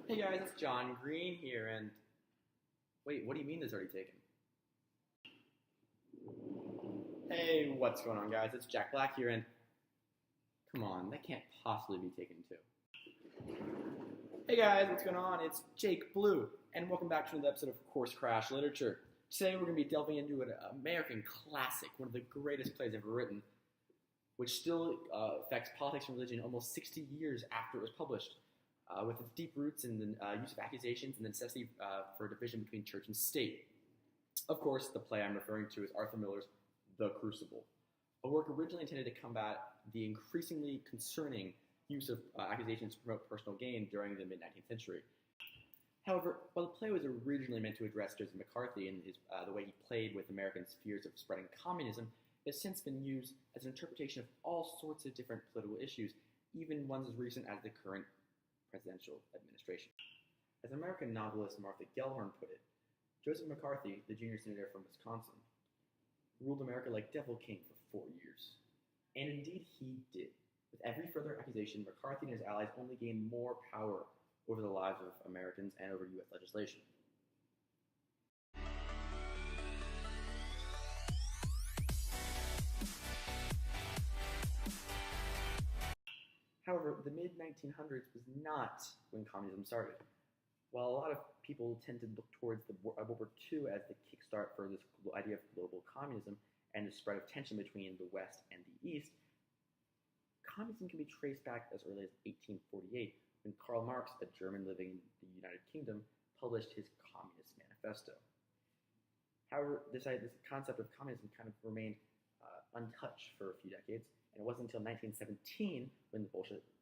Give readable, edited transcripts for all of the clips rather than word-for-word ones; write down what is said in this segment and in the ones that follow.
Hey guys, it's John Green here, and wait, what do you mean this is already taken? Hey, what's going on, guys? It's Jack Black here, and come on, that can't possibly be taken too. Hey guys, what's going on? It's Jake Blue, and welcome back to another episode of Course Crash Literature. Today we're going to be delving into an American classic, one of the greatest plays ever written, which still affects politics and religion almost 60 years after it was published. With its deep roots in the use of accusations and the necessity for division between church and state. Of course, the play I'm referring to is Arthur Miller's The Crucible, a work originally intended to combat the increasingly concerning use of accusations to promote personal gain during the mid-19th century. However, while the play was originally meant to address Joseph McCarthy and the way he played with Americans' fears of spreading communism, it has since been used as an interpretation of all sorts of different political issues, even ones as recent as the current presidential administration. As American novelist Martha Gellhorn put it, Joseph McCarthy, the junior senator from Wisconsin, ruled America like Devil King for 4 years. And indeed he did. With every further accusation, McCarthy and his allies only gained more power over the lives of Americans and over U.S. legislation. However, the mid-1900s was not when communism started. While a lot of people tend to look towards World War II as the kickstart for this idea of global communism and the spread of tension between the West and the East, communism can be traced back as early as 1848, when Karl Marx, a German living in the United Kingdom, published his Communist Manifesto. However, this concept of communism kind of remained untouched for a few decades, and it wasn't until 1917 when the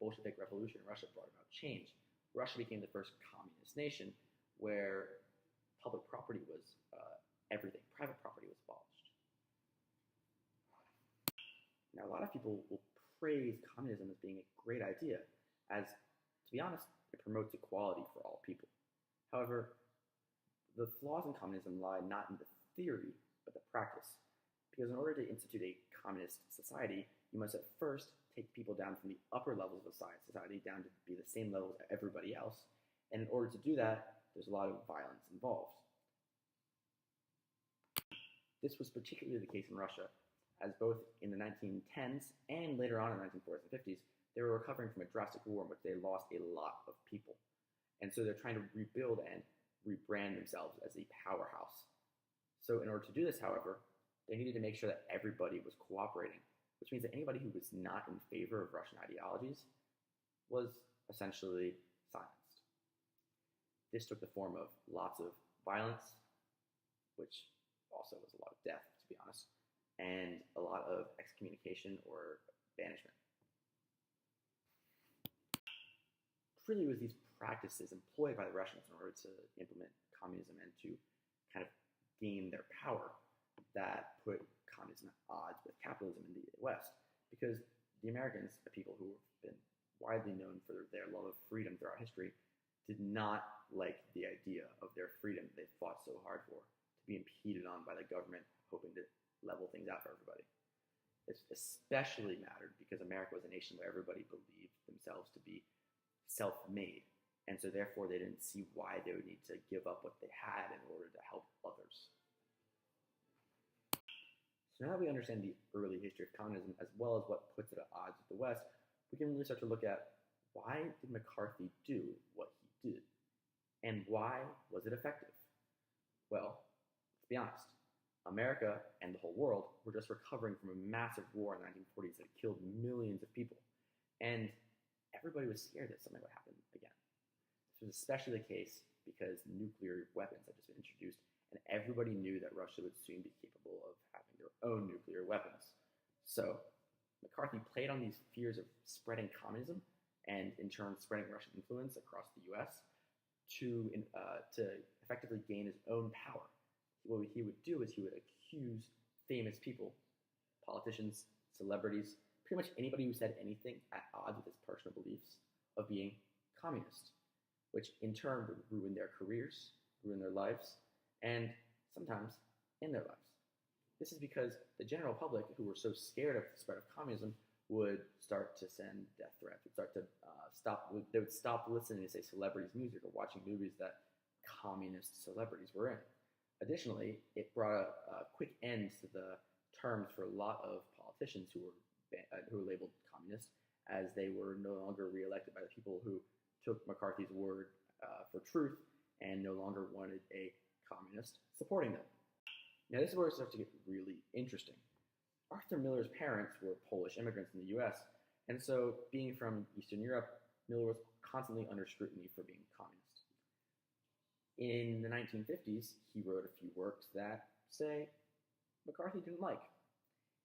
Bolshevik Revolution in Russia brought about change. Russia became the first communist nation where public property was everything. Private property was abolished. Now, a lot of people will praise communism as being a great idea, as, to be honest, it promotes equality for all people. However, the flaws in communism lie not in the theory, but the practice. Because in order to institute a communist society, you must at first take people down from the upper levels of society down to be the same level as everybody else. And in order to do that, there's a lot of violence involved. This was particularly the case in Russia, as both in the 1910s and later on in the 1940s and 50s, they were recovering from a drastic war in which they lost a lot of people. And so they're trying to rebuild and rebrand themselves as a powerhouse. So in order to do this, however, they needed to make sure that everybody was cooperating, which means that anybody who was not in favor of Russian ideologies was essentially silenced. This took the form of lots of violence, which also was a lot of death, to be honest, and a lot of excommunication or banishment. It really was these practices employed by the Russians in order to implement communism and to kind of gain their power that put communism at odds with capitalism in the West, because the Americans, the people who have been widely known for their love of freedom throughout history, did not like the idea of their freedom they fought so hard for to be impeded on by the government, hoping to level things out for everybody. This especially mattered because America was a nation where everybody believed themselves to be self-made, and so therefore they didn't see why they would need to give up what they had in order to help others. So now that we understand the early history of communism as well as what puts it at odds with the West, we can really start to look at why did McCarthy do what he did? And why was it effective? Well, let's be honest. America and the whole world were just recovering from a massive war in the 1940s that killed millions of people. And everybody was scared that something would happen again. This was especially the case because nuclear weapons had just been introduced, and everybody knew that Russia would soon be capable of having their own nuclear weapons. So McCarthy played on these fears of spreading communism and in turn spreading Russian influence across the US to effectively gain his own power. What he would do is he would accuse famous people, politicians, celebrities, pretty much anybody who said anything at odds with his personal beliefs, of being communist, which in turn would ruin their careers, ruin their lives, and sometimes end their lives. This is because the general public, who were so scared of the spread of communism, would start to send death threats, they would stop listening to, say, celebrities' music or watching movies that communist celebrities were in. Additionally, it brought a quick end to the terms for a lot of politicians who were labeled communist, as they were no longer reelected by the people who took McCarthy's word for truth and no longer wanted a communist supporting them. Now, this is where it starts to get really interesting. Arthur Miller's parents were Polish immigrants in the U.S., and so being from Eastern Europe, Miller was constantly under scrutiny for being communist. In the 1950s, he wrote a few works that, say, McCarthy didn't like.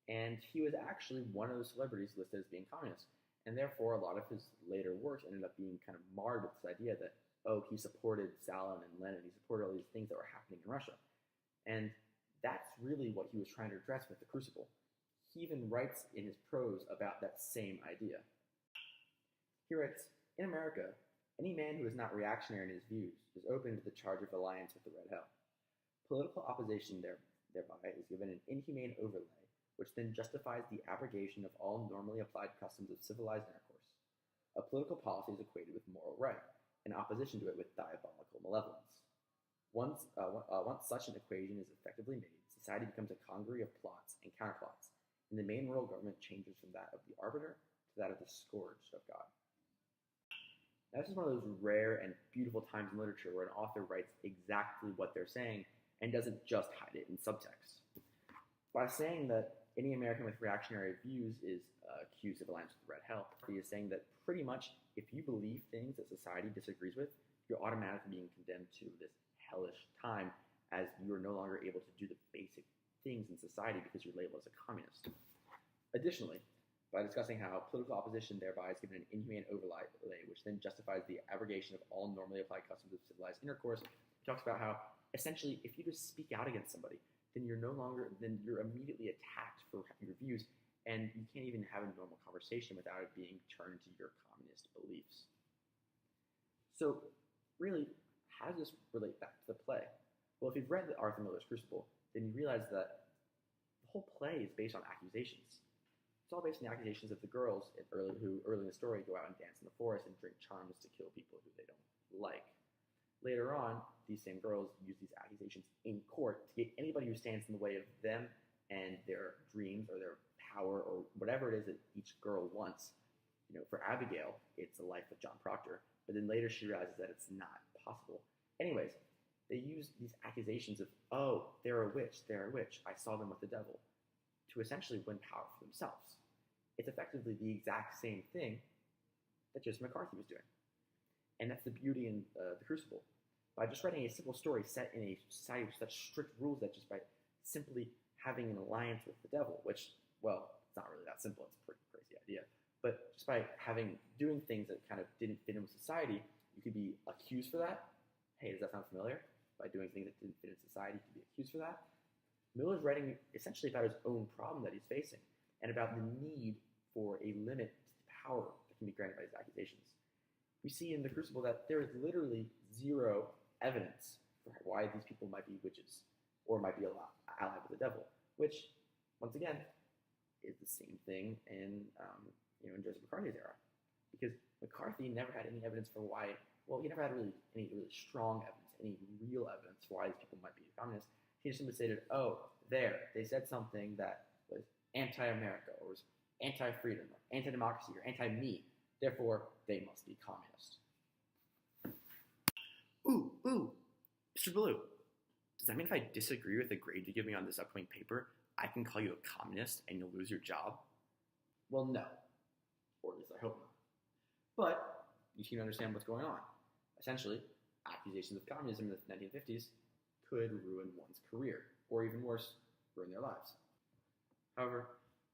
And he was actually one of those celebrities listed as being communist. And therefore, a lot of his later works ended up being kind of marred with this idea that, oh, he supported Stalin and Lenin, he supported all these things that were happening in Russia. And that's really what he was trying to address with the Crucible. He even writes in his prose about that same idea. He writes, "In America, any man who is not reactionary in his views is open to the charge of alliance with the Red Hell. Political opposition thereby is given an inhumane overlay, which then justifies the abrogation of all normally applied customs of civilized intercourse. A political policy is equated with moral right, and opposition to it with diabolical malevolence. Once such an equation is effectively made, society becomes a congery of plots and counterplots, and the main world government changes from that of the arbiter to that of the scourge of God." Now, this is one of those rare and beautiful times in literature where an author writes exactly what they're saying and doesn't just hide it in subtext. By saying that any American with reactionary views is accused of alliance with the Red Hell, he is saying that pretty much if you believe things that society disagrees with, you're automatically being condemned to this hellish time, as you are no longer able to do the basic things in society because you're labeled as a communist. Additionally, by discussing how political opposition thereby is given an inhumane overlay, which then justifies the abrogation of all normally applied customs of civilized intercourse, he talks about how essentially if you just speak out against somebody, then you're immediately attacked for your views, and you can't even have a normal conversation without it being turned to your communist beliefs. So really, how does this relate back to the play? Well, if you've read Arthur Miller's Crucible, then you realize that the whole play is based on accusations. It's all based on the accusations of the girls who early in the story go out and dance in the forest and drink charms to kill people who they don't like. Later on, these same girls use these accusations in court to get anybody who stands in the way of them and their dreams or their power or whatever it is that each girl wants. For Abigail, it's the life of John Proctor, but then later she realizes that it's not possible. Anyways, they use these accusations of, oh, they're a witch, I saw them with the devil, to essentially win power for themselves. It's effectively the exact same thing that Joseph McCarthy was doing. And that's the beauty in The Crucible. By just writing a simple story set in a society with such strict rules that just by simply having an alliance with the devil, which, well, it's not really that simple, it's a pretty crazy idea, but just by doing things that kind of didn't fit in with society, you could be accused for that. Hey, does that sound familiar? By doing things that didn't fit in society, you could be accused for that. Miller's writing essentially about his own problem that he's facing and about the need for a limit to the power that can be granted by his accusations. We see in The Crucible that there is literally zero evidence for why these people might be witches or might be allied with the devil, which, once again, is the same thing in Joseph McCarthy's era. Because McCarthy never had any evidence for why, he never had any really strong evidence, any real evidence for why these people might be communists. He just simply stated, they said something that was anti-America or was anti-freedom or anti-democracy or anti-me. Therefore, they must be communist. Ooh, Mr. Blue, does that mean if I disagree with the grade you give me on this upcoming paper, I can call you a communist and you'll lose your job? Well, no. Or at least I hope not. But you seem to understand what's going on. Essentially, accusations of communism in the 1950s could ruin one's career, or even worse, ruin their lives. However,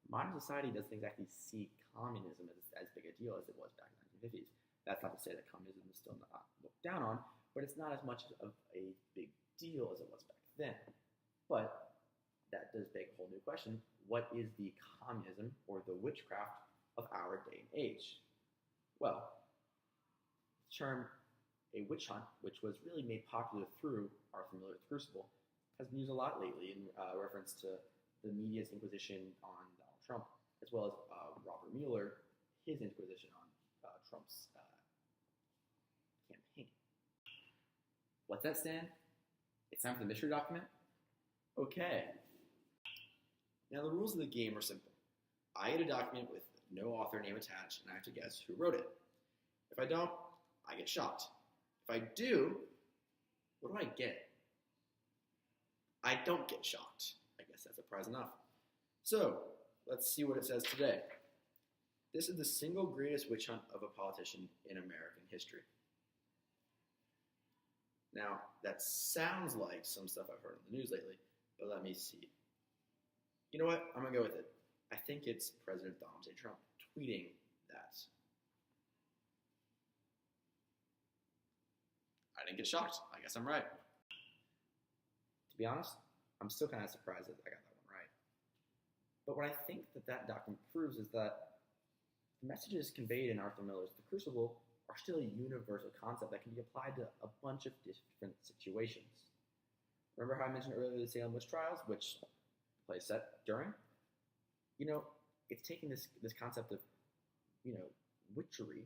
modern society doesn't exactly see communism as big a deal as it was back in the 1950s. That's not to say that communism is still not looked down on, but it's not as much of a big deal as it was back then. But that does beg a whole new question. What is the communism or the witchcraft of our day and age? Well, the term a witch hunt, which was really made popular through Arthur Miller's Crucible, has been used a lot lately in reference to the media's inquisition on Donald Trump, as well as Robert Mueller, his inquisition on Trump's campaign. What's that, Stan? It's time for the mystery document? Okay. Now, the rules of the game are simple. I get a document with no author name attached, and I have to guess who wrote it. If I don't, I get shocked. If I do, what do I get? I don't get shocked. I guess that's surprise enough. So, let's see what it says today. This is the single greatest witch hunt of a politician in American history. Now, that sounds like some stuff I've heard on the news lately, but let me see. You know what? I'm going to go with it. I think it's President Donald J. Trump tweeting that. I didn't get shocked. I guess I'm right. To be honest, I'm still kind of surprised that I got that one right. But what I think that document proves is that the messages conveyed in Arthur Miller's The Crucible are still a universal concept that can be applied to a bunch of different situations. Remember how I mentioned earlier the Salem witch trials, which the play is set during? You know, it's taking this concept of, witchery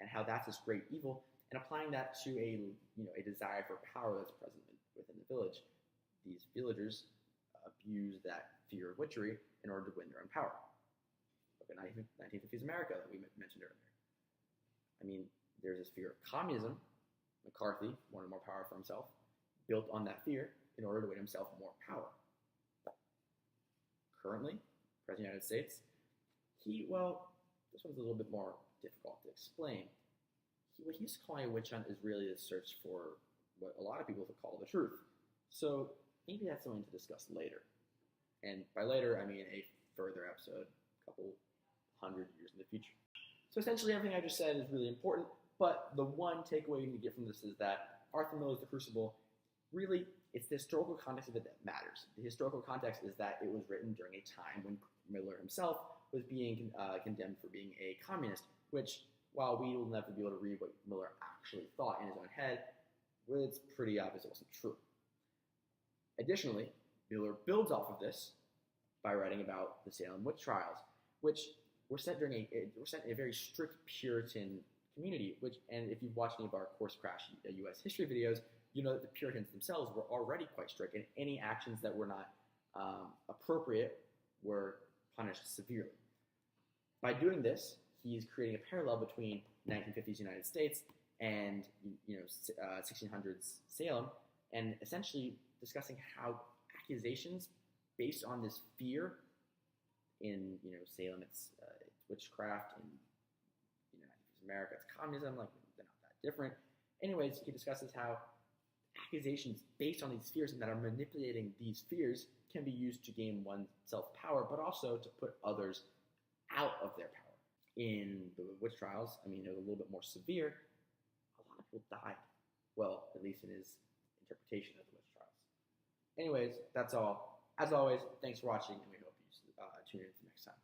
and how that's this great evil and applying that to a desire for power that's present within the village. These villagers abuse that fear of witchery in order to win their own power. Look at 1950s America that we mentioned earlier. I mean, there's this fear of communism. McCarthy wanted more power for himself, built on that fear in order to win himself more power. Currently, President of the United States, this one's a little bit more difficult to explain. What he's calling a witch hunt is really the search for what a lot of people would call the truth. So maybe that's something to discuss later. And by later, I mean a further episode, a couple hundred years in the future. So essentially everything I just said is really important, but the one takeaway you need to get from this is that Arthur Miller's The Crucible, really, it's the historical context of it that matters. The historical context is that it was written during a time when Miller himself was being condemned for being a communist, which, while we will never be able to read what Miller actually thought in his own head, it's pretty obvious it wasn't true. Additionally, Miller builds off of this by writing about the Salem witch trials, which were set in a very strict Puritan community. And if you've watched any of our Course Crash U.S. history videos, you know that the Puritans themselves were already quite strict, and any actions that were not appropriate were punished severely. By doing this, he's creating a parallel between 1950s United States and 1600s Salem, and essentially discussing how accusations based on this fear in Salem, it's witchcraft, and 1950s America, it's communism. Like, they're not that different. Anyways, he discusses how accusations based on these fears and that are manipulating these fears can be used to gain oneself power, but also to put others out of their power. In the witch trials, it was a little bit more severe. A lot of people died. Well, at least in his interpretation of the witch trials. Anyways, that's all. As always, thanks for watching, and we hope you tune in next time.